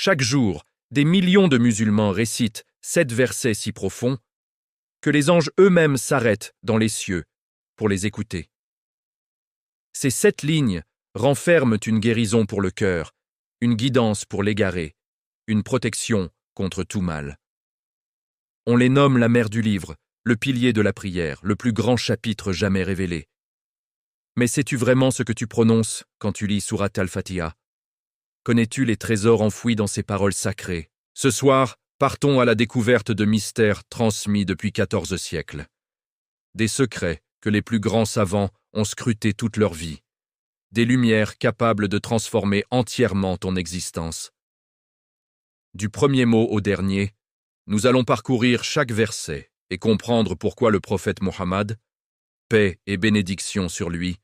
Chaque jour, des millions de musulmans récitent 7 versets si profonds que les anges eux-mêmes s'arrêtent dans les cieux pour les écouter. Ces 7 lignes renferment une guérison pour le cœur, une guidance pour l'égaré, une protection contre tout mal. On les nomme la mère du livre, le pilier de la prière, le plus grand chapitre jamais révélé. Mais sais-tu vraiment ce que tu prononces quand tu lis Surat al-Fatiha? Connais-tu les trésors enfouis dans ces paroles sacrées? Ce soir, partons à la découverte de mystères transmis depuis 14 siècles. Des secrets que les plus grands savants ont scrutés toute leur vie. Des lumières capables de transformer entièrement ton existence. Du premier mot au dernier, nous allons parcourir chaque verset et comprendre pourquoi le prophète Mohammed, paix et bénédiction sur lui,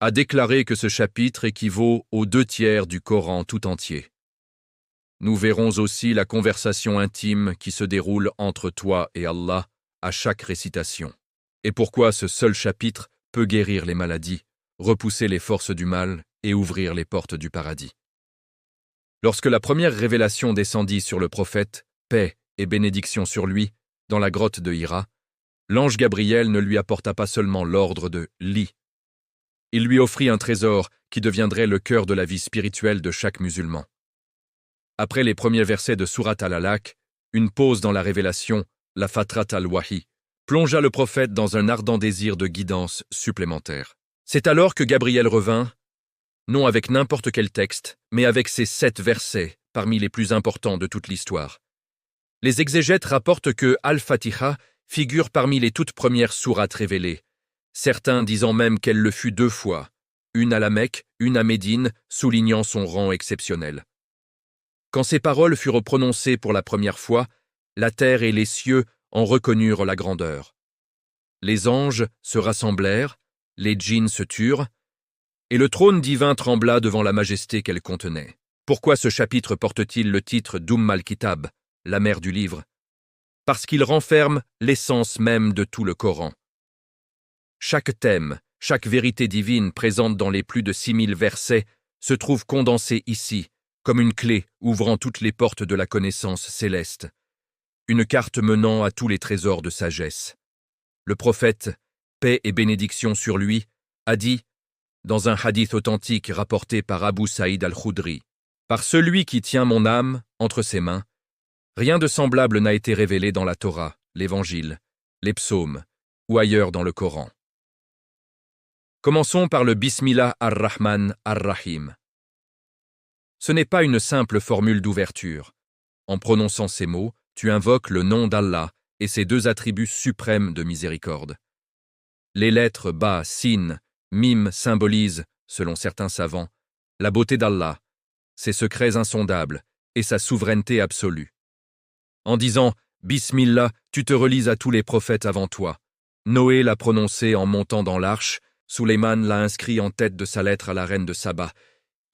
a déclaré que ce chapitre équivaut aux 2/3 du Coran tout entier. Nous verrons aussi la conversation intime qui se déroule entre toi et Allah à chaque récitation, et pourquoi ce seul chapitre peut guérir les maladies, repousser les forces du mal et ouvrir les portes du paradis. Lorsque la première révélation descendit sur le prophète, paix et bénédiction sur lui, dans la grotte de Hira, l'ange Gabriel ne lui apporta pas seulement l'ordre de « lis ». Il lui offrit un trésor qui deviendrait le cœur de la vie spirituelle de chaque musulman. Après les premiers versets de Surat al-Alaq, une pause dans la révélation, la Fatrat al-Wahi, plongea le prophète dans un ardent désir de guidance supplémentaire. C'est alors que Gabriel revint, non avec n'importe quel texte, mais avec ces 7 versets parmi les plus importants de toute l'histoire. Les exégètes rapportent que Al-Fatiha figure parmi les toutes premières sourates révélées, certains disant même qu'elle le fut 2 fois, une à la Mecque, une à Médine, soulignant son rang exceptionnel. Quand ces paroles furent prononcées pour la première fois, la terre et les cieux en reconnurent la grandeur. Les anges se rassemblèrent, les djinns se turent, et le trône divin trembla devant la majesté qu'elle contenait. Pourquoi ce chapitre porte-t-il le titre al-Kitab, la mère du livre? Parce qu'il renferme l'essence même de tout le Coran. Chaque thème, chaque vérité divine présente dans les plus de 6000 versets se trouve condensée ici, comme une clé ouvrant toutes les portes de la connaissance céleste, une carte menant à tous les trésors de sagesse. Le prophète, paix et bénédiction sur lui, a dit, dans un hadith authentique rapporté par Abu Saïd al-Khudri, « Par celui qui tient mon âme entre ses mains, rien de semblable n'a été révélé dans la Torah, l'Évangile, les psaumes ou ailleurs dans le Coran. » Commençons par le Bismillah ar-Rahman ar-Rahim. Ce n'est pas une simple formule d'ouverture. En prononçant ces mots, tu invoques le nom d'Allah et ses 2 attributs suprêmes de miséricorde. Les lettres Ba, Sin, Mim symbolisent, selon certains savants, la beauté d'Allah, ses secrets insondables et sa souveraineté absolue. En disant « Bismillah », tu te relies à tous les prophètes avant toi. Noé l'a prononcé en montant dans l'arche, Sulayman l'a inscrit en tête de sa lettre à la reine de Saba,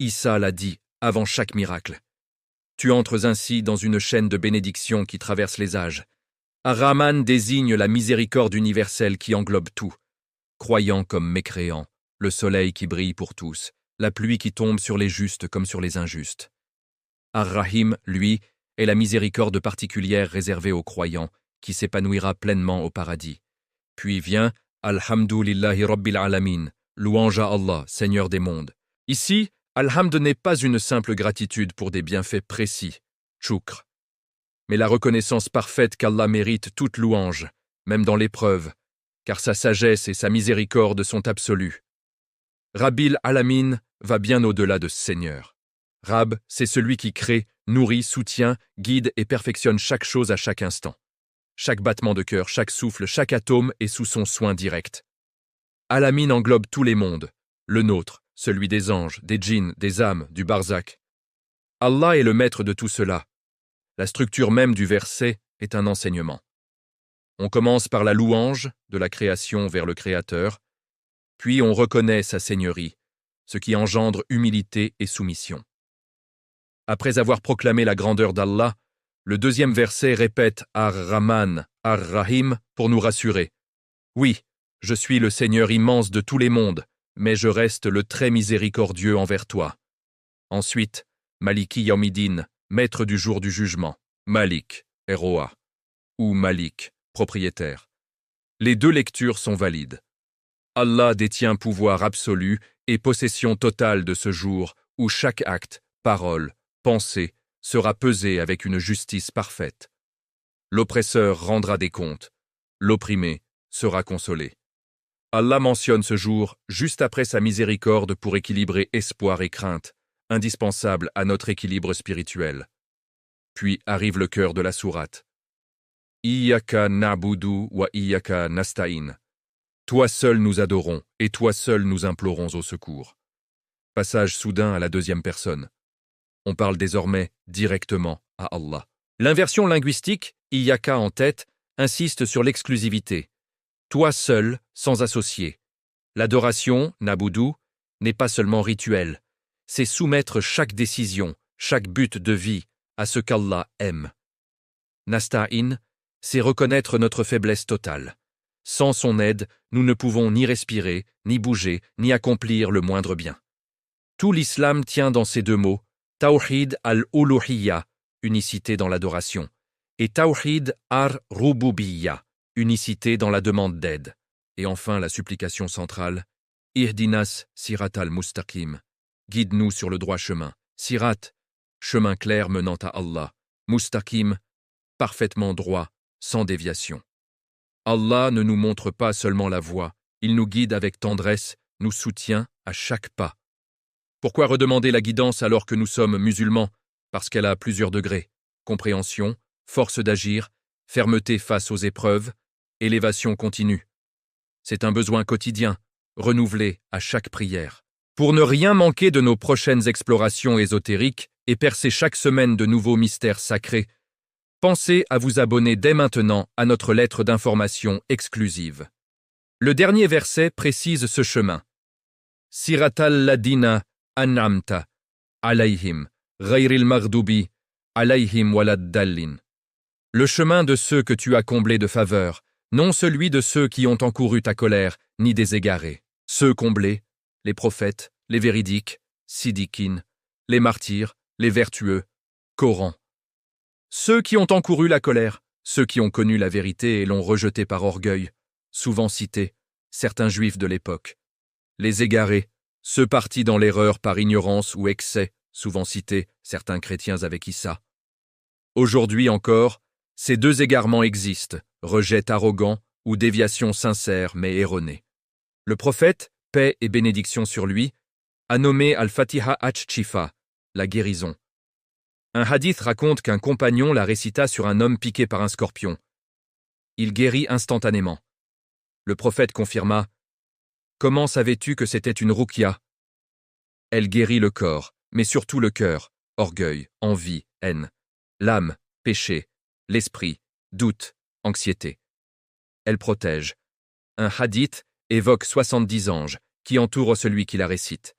Issa l'a dit avant chaque miracle. Tu entres ainsi dans une chaîne de bénédictions qui traverse les âges. Ar-Rahman désigne la miséricorde universelle qui englobe tout. Croyants comme mécréants, le soleil qui brille pour tous, la pluie qui tombe sur les justes comme sur les injustes. Ar-Rahim, lui, est la miséricorde particulière réservée aux croyants, qui s'épanouira pleinement au paradis. Puis vient Alhamdulillahi Rabbil Alamin, louange à Allah, Seigneur des mondes. Ici, Alhamd n'est pas une simple gratitude pour des bienfaits précis, tchoukr, mais la reconnaissance parfaite qu'Allah mérite toute louange, même dans l'épreuve, car sa sagesse et sa miséricorde sont absolues. Rabbil Alamin va bien au-delà de Seigneur. Rab, c'est celui qui crée, nourrit, soutient, guide et perfectionne chaque chose à chaque instant. Chaque battement de cœur, chaque souffle, chaque atome est sous son soin direct. Alamin englobe tous les mondes, le nôtre, celui des anges, des djinns, des âmes, du barzakh. Allah est le maître de tout cela. La structure même du verset est un enseignement. On commence par la louange de la création vers le Créateur, puis on reconnaît sa seigneurie, ce qui engendre humilité et soumission. Après avoir proclamé la grandeur d'Allah, le 2e verset répète Ar-Rahman, Ar-Rahim pour nous rassurer. Oui, je suis le Seigneur immense de tous les mondes, mais je reste le très miséricordieux envers toi. Ensuite, Maliki Yawmiddin, maître du jour du jugement, Malik, Roi, ou Malik, propriétaire. Les deux lectures sont valides. Allah détient pouvoir absolu et possession totale de ce jour où chaque acte, parole, pensée sera pesé avec une justice parfaite. L'oppresseur rendra des comptes, l'opprimé sera consolé. Allah mentionne ce jour juste après sa miséricorde pour équilibrer espoir et crainte, indispensable à notre équilibre spirituel. Puis arrive le cœur de la sourate. Iyyaka na'budu wa iyyaka nasta'in. Toi seul nous adorons, et toi seul nous implorons au secours. Passage soudain à la deuxième personne. On parle désormais directement à Allah. L'inversion linguistique, Iyyaka en tête, insiste sur l'exclusivité. Toi seul, sans associé. L'adoration, Nabudu, n'est pas seulement rituelle. C'est soumettre chaque décision, chaque but de vie à ce qu'Allah aime. Nasta'in, c'est reconnaître notre faiblesse totale. Sans son aide, nous ne pouvons ni respirer, ni bouger, ni accomplir le moindre bien. Tout l'islam tient dans ces deux mots, Tawhid al-Uluhiyya, unicité dans l'adoration, et Tawhid ar-Rububiyya, unicité dans la demande d'aide. Et enfin la supplication centrale, Ihdinas sirat al-Mustaqim, guide-nous sur le droit chemin. Sirat, chemin clair menant à Allah. Mustaqim, parfaitement droit, sans déviation. Allah ne nous montre pas seulement la voie, il nous guide avec tendresse, nous soutient à chaque pas. Pourquoi redemander la guidance alors que nous sommes musulmans? Parce qu'elle a plusieurs degrés. Compréhension, force d'agir, fermeté face aux épreuves, élévation continue. C'est un besoin quotidien, renouvelé à chaque prière. Pour ne rien manquer de nos prochaines explorations ésotériques et percer chaque semaine de nouveaux mystères sacrés, pensez à vous abonner dès maintenant à notre lettre d'information exclusive. Le dernier verset précise ce chemin. Siratal ladina an'amta alayhim, ghayril maghdubi alayhim waladdallin. Le chemin de ceux que tu as comblés de faveur, non celui de ceux qui ont encouru ta colère, ni des égarés. Ceux comblés, les prophètes, les véridiques, siddiqines, les martyrs, les vertueux, Coran. Ceux qui ont encouru la colère, ceux qui ont connu la vérité et l'ont rejetée par orgueil, souvent cités, certains juifs de l'époque. Les égarés, ceux partis dans l'erreur par ignorance ou excès, souvent cités, certains chrétiens avec Issa. Aujourd'hui encore, ces deux égarements existent, rejet arrogant ou déviation sincère mais erronée. Le prophète, paix et bénédiction sur lui, a nommé Al-Fatiha Ach-Chifa, la guérison. Un hadith raconte qu'un compagnon la récita sur un homme piqué par un scorpion. Il guérit instantanément. Le prophète confirma « Comment savais-tu que c'était une ruqya ?» Elle guérit le corps, mais surtout le cœur, orgueil, envie, haine, l'âme, péché, l'esprit, doute, anxiété. Elle protège. Un hadith évoque 70 anges qui entourent celui qui la récite.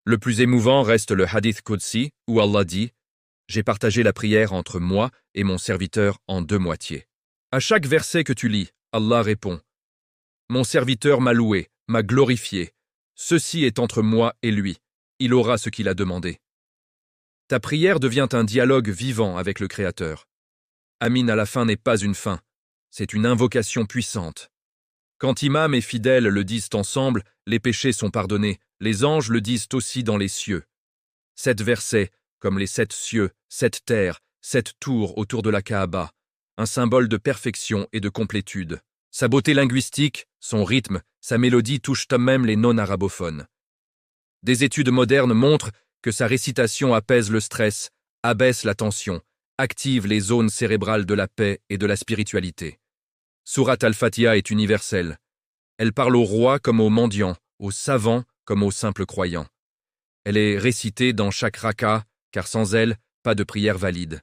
Le plus émouvant reste le hadith Qudsi où Allah dit « J'ai partagé la prière entre moi et mon serviteur en deux moitiés. » À chaque verset que tu lis, Allah répond « Mon serviteur m'a loué, m'a glorifié. Ceci est entre moi et lui. Il aura ce qu'il a demandé. » Ta prière devient un dialogue vivant avec le Créateur. Amin à la fin n'est pas une fin, c'est une invocation puissante. Quand imam et fidèles le disent ensemble, les péchés sont pardonnés, les anges le disent aussi dans les cieux. 7 versets, comme les 7 cieux, 7 terres, 7 tours autour de la Kaaba, un symbole de perfection et de complétude. Sa beauté linguistique, son rythme, sa mélodie touchent même les non-arabophones. Des études modernes montrent que sa récitation apaise le stress, abaisse la tension, active les zones cérébrales de la paix et de la spiritualité. Sourate Al-Fatiha est universelle. Elle parle aux rois comme aux mendiants, aux savants comme aux simples croyants. Elle est récitée dans chaque raka, car sans elle, pas de prière valide.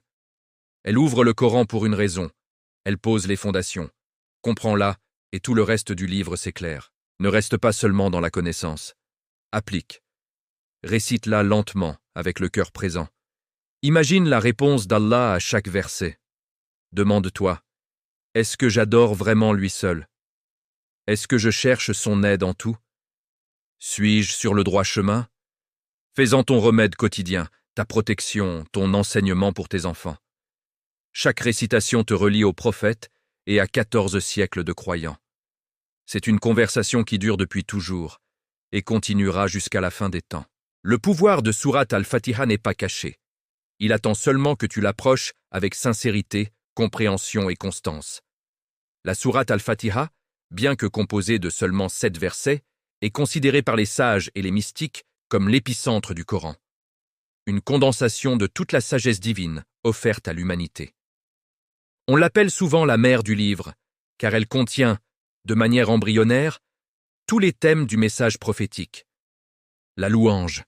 Elle ouvre le Coran pour une raison. Elle pose les fondations. Comprends-la, et tout le reste du livre s'éclaire. Ne reste pas seulement dans la connaissance. Applique. Récite-la lentement, avec le cœur présent. Imagine la réponse d'Allah à chaque verset. Demande-toi, est-ce que j'adore vraiment lui seul? Est-ce que je cherche son aide en tout? Suis-je sur le droit chemin? Fais-en ton remède quotidien, ta protection, ton enseignement pour tes enfants. Chaque récitation te relie au prophète et à 14 siècles de croyants. C'est une conversation qui dure depuis toujours et continuera jusqu'à la fin des temps. Le pouvoir de Sourate Al-Fatiha n'est pas caché. Il attend seulement que tu l'approches avec sincérité, compréhension et constance. La Sourate Al-Fatiha, bien que composée de seulement 7 versets, est considérée par les sages et les mystiques comme l'épicentre du Coran. Une condensation de toute la sagesse divine offerte à l'humanité. On l'appelle souvent la mère du livre, car elle contient, de manière embryonnaire, tous les thèmes du message prophétique. La louange,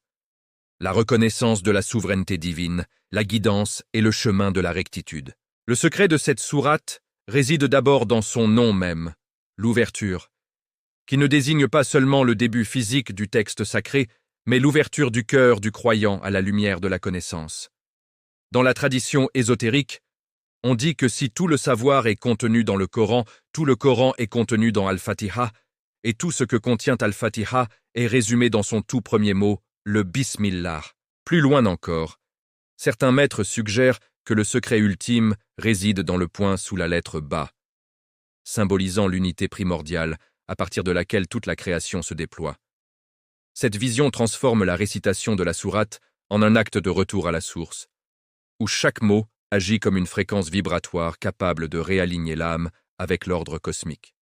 la reconnaissance de la souveraineté divine, la guidance et le chemin de la rectitude. Le secret de cette sourate réside d'abord dans son nom même, l'ouverture, qui ne désigne pas seulement le début physique du texte sacré, mais l'ouverture du cœur du croyant à la lumière de la connaissance. Dans la tradition ésotérique, on dit que si tout le savoir est contenu dans le Coran, tout le Coran est contenu dans Al-Fatiha, et tout ce que contient Al-Fatiha est résumé dans son tout premier mot, le Bismillah. Plus loin encore, certains maîtres suggèrent que le secret ultime réside dans le point sous la lettre Ba, symbolisant l'unité primordiale à partir de laquelle toute la création se déploie. Cette vision transforme la récitation de la sourate en un acte de retour à la source, où chaque mot agit comme une fréquence vibratoire capable de réaligner l'âme avec l'ordre cosmique.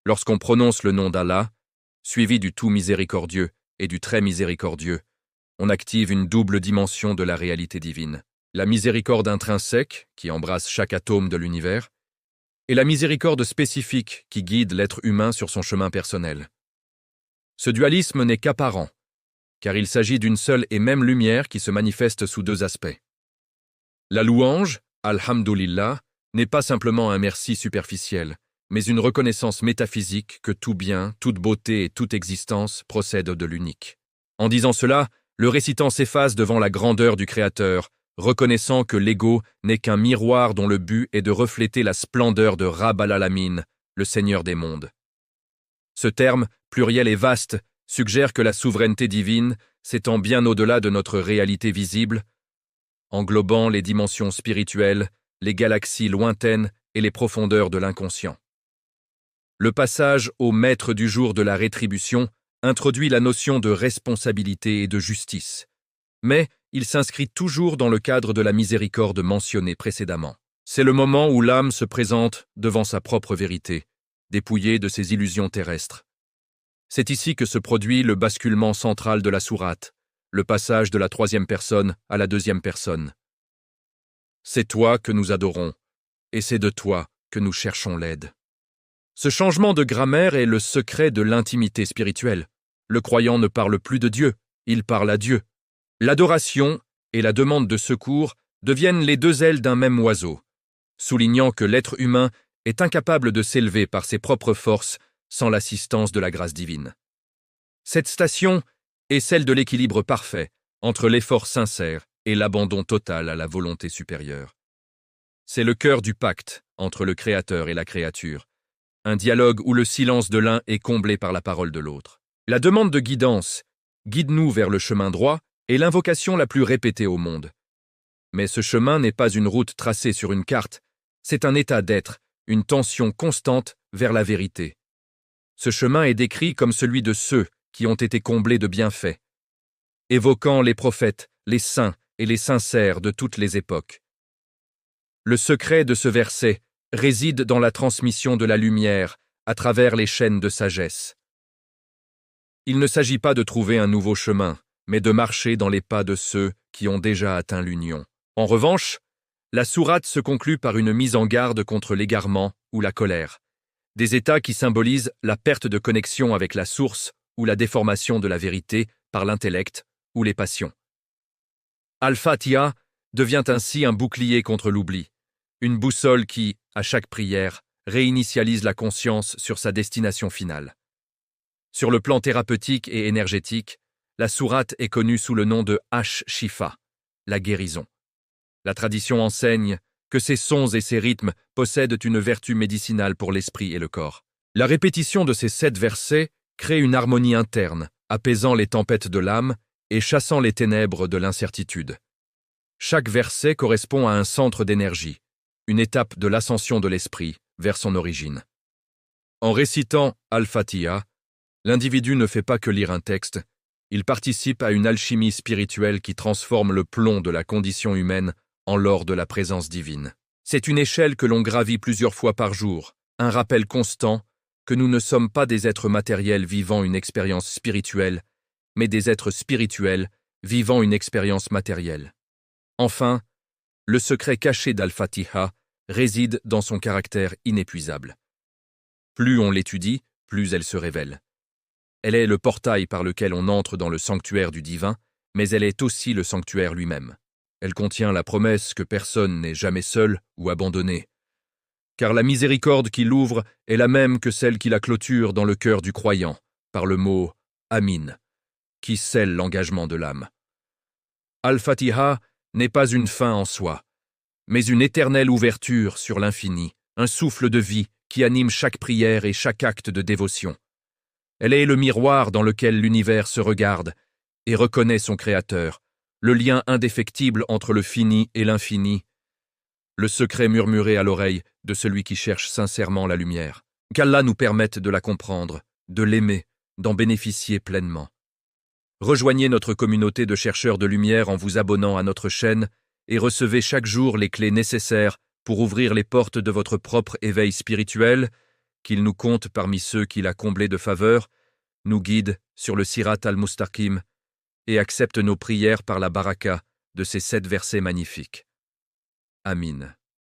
Lorsqu'on prononce le nom d'Allah, suivi du tout miséricordieux et du très miséricordieux, on active une double dimension de la réalité divine. La miséricorde intrinsèque, qui embrasse chaque atome de l'univers, et la miséricorde spécifique qui guide l'être humain sur son chemin personnel. Ce dualisme n'est qu'apparent, car il s'agit d'une seule et même lumière qui se manifeste sous 2 aspects. La louange, Alhamdulillah, n'est pas simplement un merci superficiel, mais une reconnaissance métaphysique que tout bien, toute beauté et toute existence procèdent de l'unique. En disant cela, le récitant s'efface devant la grandeur du Créateur, reconnaissant que l'ego n'est qu'un miroir dont le but est de refléter la splendeur de Rabb al-Alamin, le Seigneur des mondes. Ce terme, pluriel et vaste, suggère que la souveraineté divine s'étend bien au-delà de notre réalité visible, englobant les dimensions spirituelles, les galaxies lointaines et les profondeurs de l'inconscient. Le passage au maître du jour de la rétribution introduit la notion de responsabilité et de justice, mais il s'inscrit toujours dans le cadre de la miséricorde mentionnée précédemment. C'est le moment où l'âme se présente devant sa propre vérité, dépouillée de ses illusions terrestres. C'est ici que se produit le basculement central de la sourate, le passage de la 3e personne à la 2e personne. C'est toi que nous adorons, et c'est de toi que nous cherchons l'aide. Ce changement de grammaire est le secret de l'intimité spirituelle. Le croyant ne parle plus de Dieu, il parle à Dieu. L'adoration et la demande de secours deviennent les 2 ailes d'un même oiseau, soulignant que l'être humain est incapable de s'élever par ses propres forces sans l'assistance de la grâce divine. Cette station est celle de l'équilibre parfait entre l'effort sincère et l'abandon total à la volonté supérieure. C'est le cœur du pacte entre le Créateur et la créature, un dialogue où le silence de l'un est comblé par la parole de l'autre. La demande de guidance, guide-nous vers le chemin droit, est l'invocation la plus répétée au monde. Mais ce chemin n'est pas une route tracée sur une carte, c'est un état d'être, une tension constante vers la vérité. Ce chemin est décrit comme celui de ceux qui ont été comblés de bienfaits, évoquant les prophètes, les saints et les sincères de toutes les époques. Le secret de ce verset réside dans la transmission de la lumière à travers les chaînes de sagesse. Il ne s'agit pas de trouver un nouveau chemin, mais de marcher dans les pas de ceux qui ont déjà atteint l'union. En revanche, la sourate se conclut par une mise en garde contre l'égarement ou la colère, des états qui symbolisent la perte de connexion avec la source ou la déformation de la vérité par l'intellect ou les passions. Al-Fatiha devient ainsi un bouclier contre l'oubli, une boussole qui, à chaque prière, réinitialise la conscience sur sa destination finale. Sur le plan thérapeutique et énergétique, la sourate est connue sous le nom de Ash-Shifa, la guérison. La tradition enseigne que ces sons et ces rythmes possèdent une vertu médicinale pour l'esprit et le corps. La répétition de ces 7 versets crée une harmonie interne, apaisant les tempêtes de l'âme et chassant les ténèbres de l'incertitude. Chaque verset correspond à un centre d'énergie, une étape de l'ascension de l'esprit vers son origine. En récitant Al-Fatiha, l'individu ne fait pas que lire un texte, il participe à une alchimie spirituelle qui transforme le plomb de la condition humaine en l'or de la présence divine. C'est une échelle que l'on gravit plusieurs fois par jour, un rappel constant que nous ne sommes pas des êtres matériels vivant une expérience spirituelle, mais des êtres spirituels vivant une expérience matérielle. Enfin, le secret caché d'Al-Fatiha réside dans son caractère inépuisable. Plus on l'étudie, plus elle se révèle. Elle est le portail par lequel on entre dans le sanctuaire du divin, mais elle est aussi le sanctuaire lui-même. Elle contient la promesse que personne n'est jamais seul ou abandonné. Car la miséricorde qui l'ouvre est la même que celle qui la clôture dans le cœur du croyant, par le mot « Amin », qui scelle l'engagement de l'âme. Al-Fatiha n'est pas une fin en soi, mais une éternelle ouverture sur l'infini, un souffle de vie qui anime chaque prière et chaque acte de dévotion. Elle est le miroir dans lequel l'univers se regarde et reconnaît son Créateur, le lien indéfectible entre le fini et l'infini, le secret murmuré à l'oreille de celui qui cherche sincèrement la lumière. Qu'Allah nous permette de la comprendre, de l'aimer, d'en bénéficier pleinement. Rejoignez notre communauté de chercheurs de lumière en vous abonnant à notre chaîne et recevez chaque jour les clés nécessaires pour ouvrir les portes de votre propre éveil spirituel, qu'il nous compte parmi ceux qu'il a comblés de faveurs, nous guide sur le Sirat al-Mustaqim et accepte nos prières par la baraka de ces 7 versets magnifiques. Amin.